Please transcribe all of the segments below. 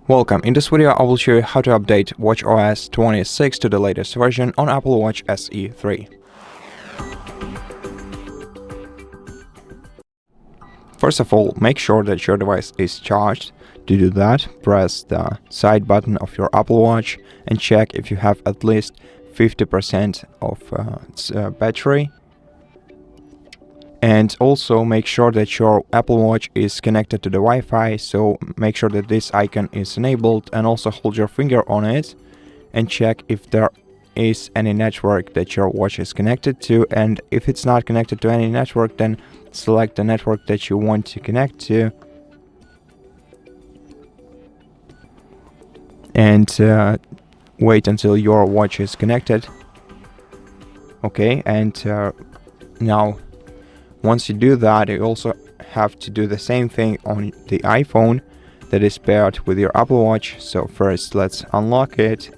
Welcome. In this video I will show you how to update watchOS 26 to the latest version on Apple Watch SE 3. First of all, make sure that your device is charged. To do that, press the side button of your Apple Watch and check if you have at least 50% of its battery. And also make sure that your Apple Watch is connected to the Wi-Fi, so make sure that this icon is enabled, and also hold your finger on it and check if there is any network that your watch is connected to. And if it's not connected to any network, then select the network that you want to connect to and wait until your watch is connected. Okay, and now once you do that, you also have to do the same thing on the iPhone that is paired with your Apple Watch. So first let's unlock it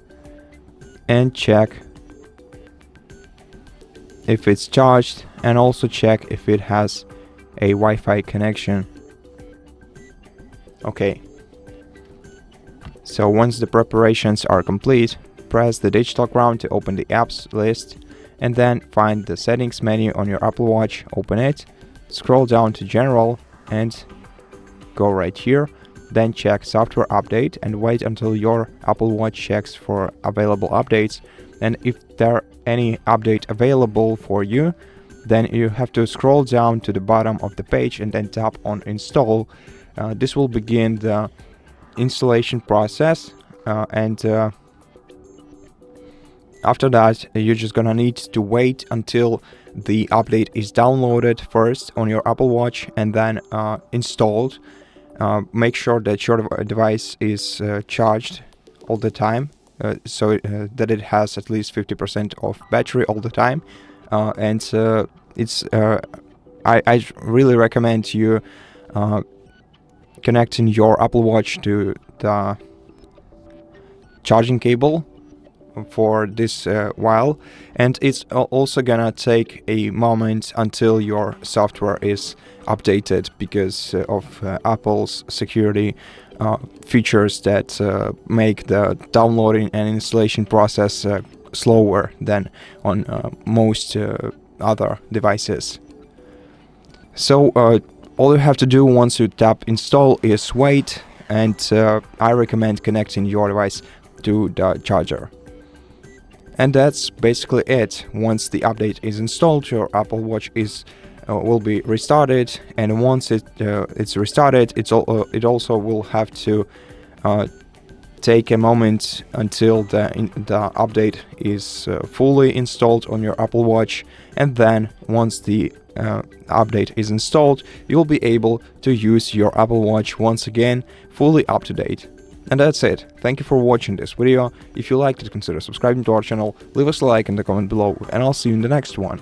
and check if it's charged, and also check if it has a Wi-Fi connection. Okay, so once the preparations are complete, press the digital crown to open the apps list, and then find the settings menu on your Apple Watch, open it, scroll down to general and go right here, then check software update and wait until your Apple Watch checks for available updates. And if there are any update available for you, then you have to scroll down to the bottom of the page and then tap on install. This will begin the installation process, and after that, you're just gonna need to wait until the update is downloaded first on your Apple Watch and then installed. Make sure that your device is charged all the time, so that it has at least 50% of battery all the time. I really recommend you connecting your Apple Watch to the charging cable for this while, and it's also gonna take a moment until your software is updated because of Apple's security features that make the downloading and installation process slower than on most other devices. So all you have to do once you tap install is wait, and I recommend connecting your device to the charger. And that's basically it. Once the update is installed, your Apple Watch will be restarted, and once it's restarted, it also will have to take a moment until the update is fully installed on your Apple Watch. And then once the update is installed, you'll be able to use your Apple Watch once again fully up to date. And that's it. Thank you for watching this video. If you liked it, consider subscribing to our channel, leave us a like in the comment below, and I'll see you in the next one.